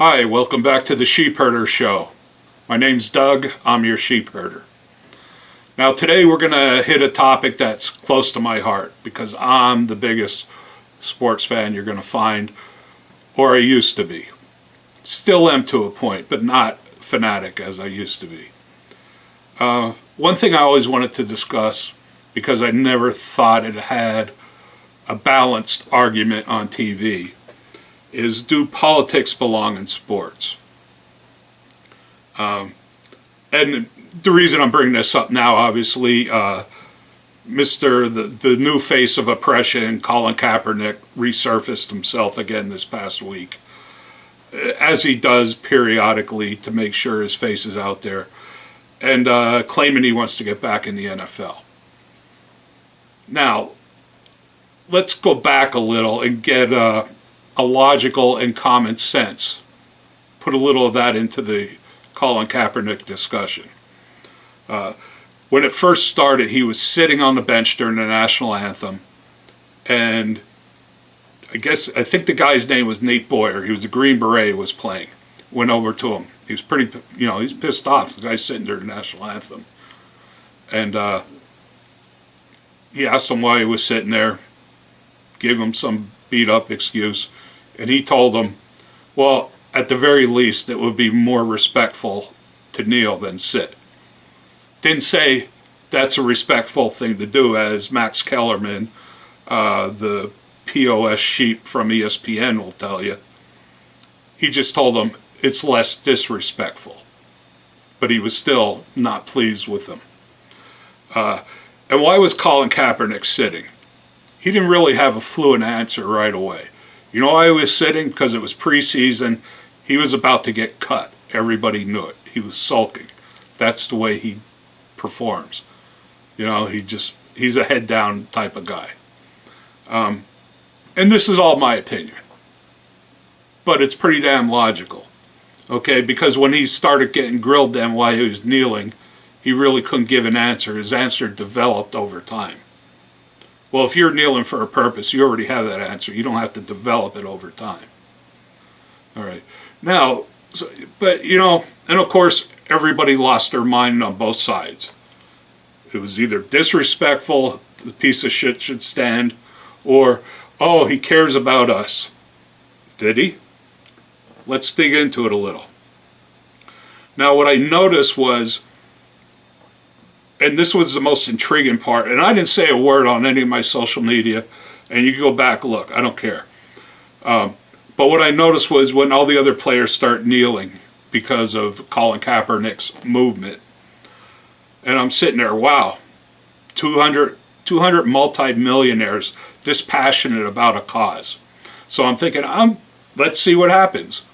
Hi, welcome back to the Sheepherder Show. My name's Doug, I'm your sheepherder. Now today we're going to hit a topic that's close to my heart because I'm the biggest sports fan you're going to find, or I used to be. Still am to a point, but not fanatic as I used to be. One thing I always wanted to discuss, because I never thought it had a balanced argument on TV, is do politics belong in sports? And the reason I'm bringing this up now, obviously, the new face of Oppression, Colin Kaepernick, resurfaced himself again this past week, as he does periodically to make sure his face is out there, and claiming he wants to get back in the NFL. Now, let's go back a little and get a logical and common sense. Put a little of that into the Colin Kaepernick discussion. When it first started, he was sitting on the bench during the national anthem, and I think the guy's name was Nate Boyer. He was a Green Beret, was playing. Went over to him. He was pretty, he's pissed off. The guy's sitting during the national anthem. And he asked him why he was sitting there, gave him some beat-up excuse, and he told him, well, at the very least, it would be more respectful to kneel than sit. Didn't say that's a respectful thing to do, as Max Kellerman, the POS sheep from ESPN, will tell you. He just told him it's less disrespectful. But he was still not pleased with him. And why was Colin Kaepernick sitting? He didn't really have a fluent answer right away. You know why he was sitting? Because it was preseason. He was about to get cut. Everybody knew it. He was sulking. That's the way he performs. He's a head down type of guy. And this is all my opinion. But it's pretty damn logical. Okay, because when he started getting grilled then while he was kneeling, he really couldn't give an answer. His answer developed over time. Well, if you're kneeling for a purpose, you already have that answer. You don't have to develop it over time. All right. Now, and of course, everybody lost their mind on both sides. It was either disrespectful, the piece of shit should stand, or, oh, he cares about us. Did he? Let's dig into it a little. Now, what I noticed was, and this was the most intriguing part, and I didn't say a word on any of my social media, and you can go back, look, I don't care. But what I noticed was when all the other players start kneeling because of Colin Kaepernick's movement, and I'm sitting there, wow, 200 multi-millionaires dispassionate about a cause. So I'm thinking, let's see what happens.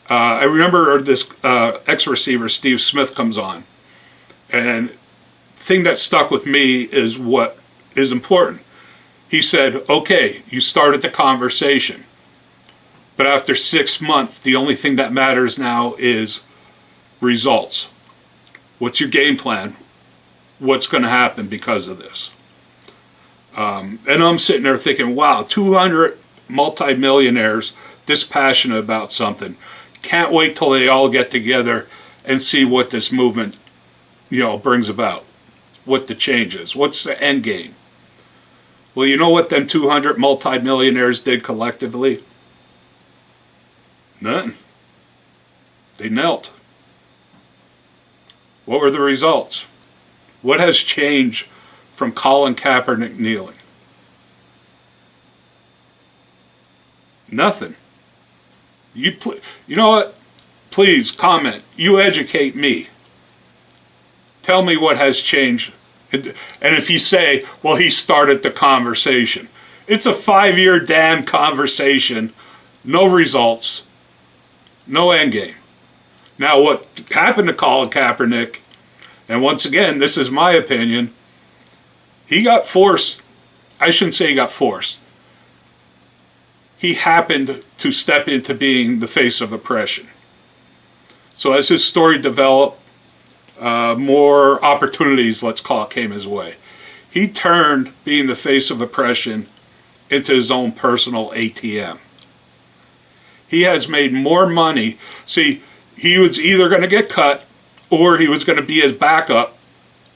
I remember this ex-receiver, Steve Smith, comes on, and thing that stuck with me is what is important. He said, okay, you started the conversation, but after 6 months, the only thing that matters now is results. What's your game plan? What's going to happen because of this? And I'm sitting there thinking, wow, 200 multimillionaires dispassionate about something. Can't wait till they all get together and see what this movement, brings about. What the change is. What's the end game? Well, you know what them 200 multimillionaires did collectively? None. They knelt. What were the results? What has changed from Colin Kaepernick kneeling? Nothing. You know what? Please comment. You educate me. Tell me what has changed. And if you say, well, he started the conversation. It's a 5-year damn conversation. No results. No endgame. Now, what happened to Colin Kaepernick, and once again, this is my opinion, he got forced. I shouldn't say he got forced. He happened to step into being the face of oppression. So as his story developed, more opportunities, let's call it, came his way. He turned being the face of oppression into his own personal ATM. He has made more money. See, he was either going to get cut, or he was going to be his backup,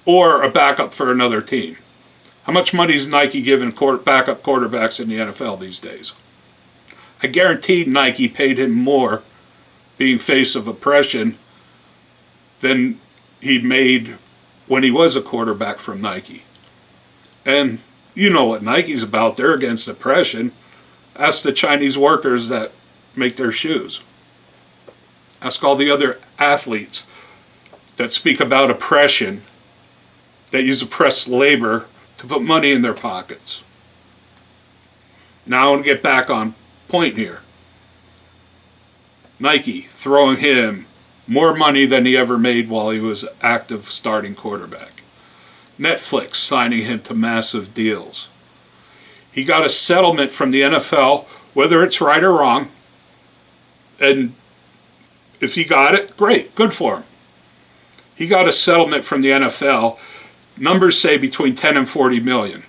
or a backup for another team. How much money is Nike giving backup quarterbacks in the NFL these days? I guarantee Nike paid him more being face of oppression than he made when he was a quarterback from Nike. And you know what Nike's about. They're against oppression. Ask the Chinese workers that make their shoes. Ask all the other athletes that speak about oppression, that use oppressed labor to put money in their pockets. Now I want to get back on point here. Nike throwing him more money than he ever made while he was active starting quarterback. Netflix signing him to massive deals. He got a settlement from the NFL, whether it's right or wrong, and if he got it, great, good for him. He got a settlement from the NFL, numbers say between 10 and 40 million.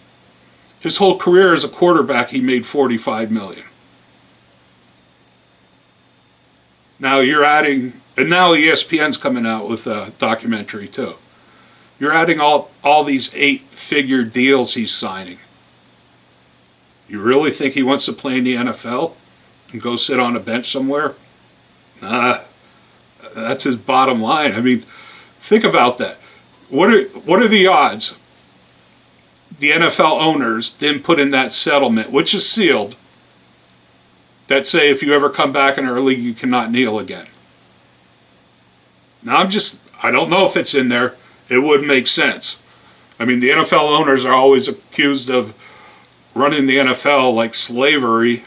His whole career as a quarterback, he made 45 million. Now you're adding, and now ESPN's coming out with a documentary too. You're adding all these 8-figure deals he's signing. You really think he wants to play in the NFL and go sit on a bench somewhere? Nah, that's his bottom line. I mean, think about that. What are the odds the NFL owners didn't put in that settlement, which is sealed, that say if you ever come back in our league, you cannot kneel again? Now I don't know if it's in there. It would make sense. I mean, the NFL owners are always accused of running the NFL like slavery.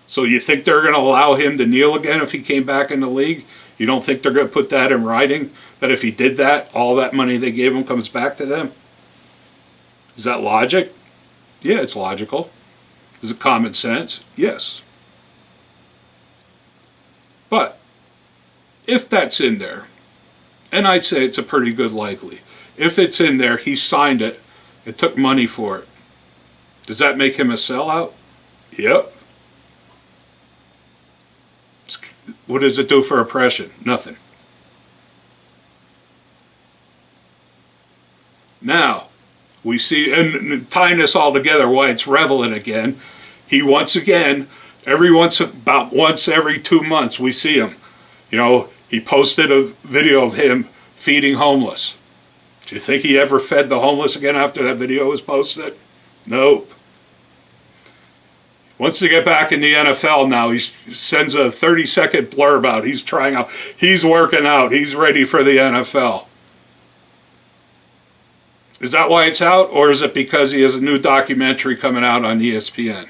So you think they're going to allow him to kneel again if he came back in the league? You don't think they're going to put that in writing? That if he did that, all that money they gave him comes back to them? Is that logic? Yeah, it's logical. Is it common sense? Yes. But if that's in there, and I'd say it's a pretty good likely, if it's in there, he signed it, and took money for it, does that make him a sellout? Yep. What does it do for oppression? Nothing. Now, we see, and tying this all together, why it's relevant again, he once again, about once every 2 months, we see him. You know, he posted a video of him feeding homeless. Do you think he ever fed the homeless again after that video was posted? Nope. Wants to get back in the NFL now. He sends a 30-second blurb out. He's trying out. He's working out. He's ready for the NFL. Is that why it's out? Or is it because he has a new documentary coming out on ESPN?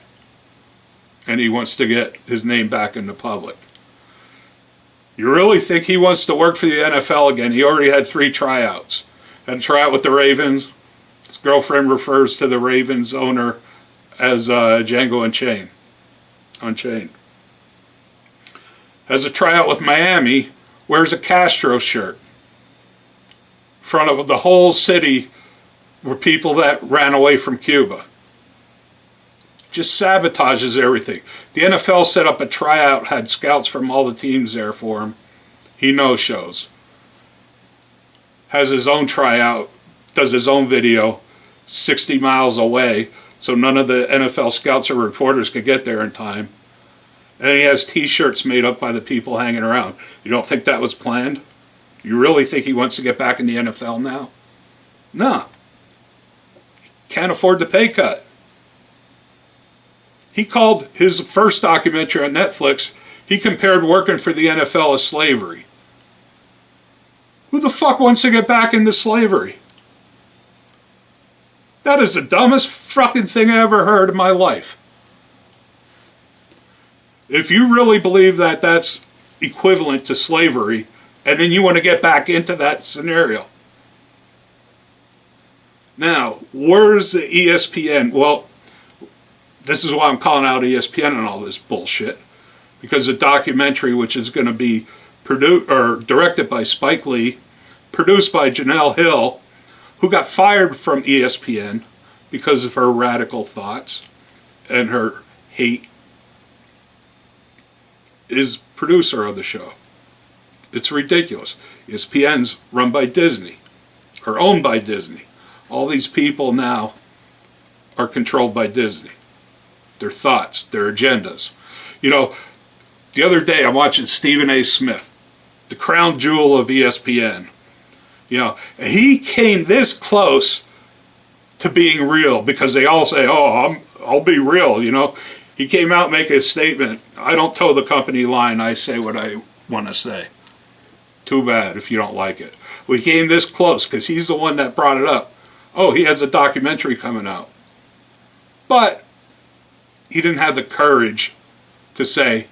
And he wants to get his name back in the public. You really think he wants to work for the NFL again? He already had 3 tryouts. Had a tryout with the Ravens. His girlfriend refers to the Ravens owner as Django Unchained. Has a tryout with Miami, wears a Castro shirt. In front of the whole city were people that ran away from Cuba. Just sabotages everything. The NFL set up a tryout, had scouts from all the teams there for him. He no-shows. Has his own tryout, does his own video 60 miles away, so none of the NFL scouts or reporters could get there in time. And he has t-shirts made up by the people hanging around. You don't think that was planned? You really think he wants to get back in the NFL now? No. Can't afford the pay cut. He called his first documentary on Netflix, he compared working for the NFL as slavery. Who the fuck wants to get back into slavery? That is the dumbest fucking thing I ever heard in my life. If you really believe that that's equivalent to slavery, and then you want to get back into that scenario. Now, where's the ESPN? Well, this is why I'm calling out ESPN and all this bullshit. Because the documentary, which is going to be directed by Spike Lee, produced by Janelle Hill, who got fired from ESPN because of her radical thoughts and her hate is producer of the show. It's ridiculous. ESPN's run by Disney, or owned by Disney. All these people now are controlled by Disney. Their thoughts, their agendas. You know, the other day I'm watching Stephen A. Smith, the crown jewel of ESPN. You know, and he came this close to being real because they all say, "Oh, I'll be real." You know, he came out making a statement. I don't toe the company line. I say what I want to say. Too bad if you don't like it. We came this close because he's the one that brought it up. Oh, he has a documentary coming out. But he didn't have the courage to say,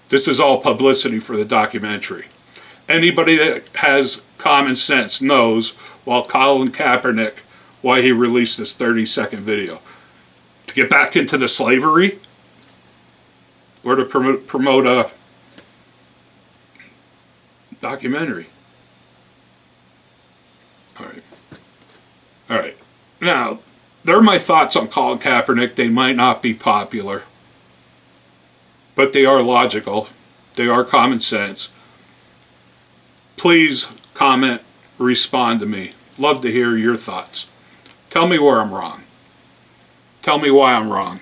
this is all publicity for the documentary. Anybody that has common sense knows, while Colin Kaepernick, why he released this 30-second video. To get back into the slavery? Or to promote a documentary? All right. Now, they're my thoughts on Colin Kaepernick. They might not be popular, but they are logical. They are common sense. Please comment, respond to me. Love to hear your thoughts. Tell me where I'm wrong. Tell me why I'm wrong.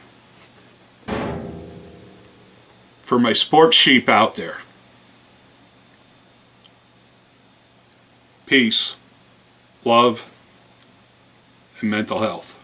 For my sports sheep out there, peace, love, and mental health.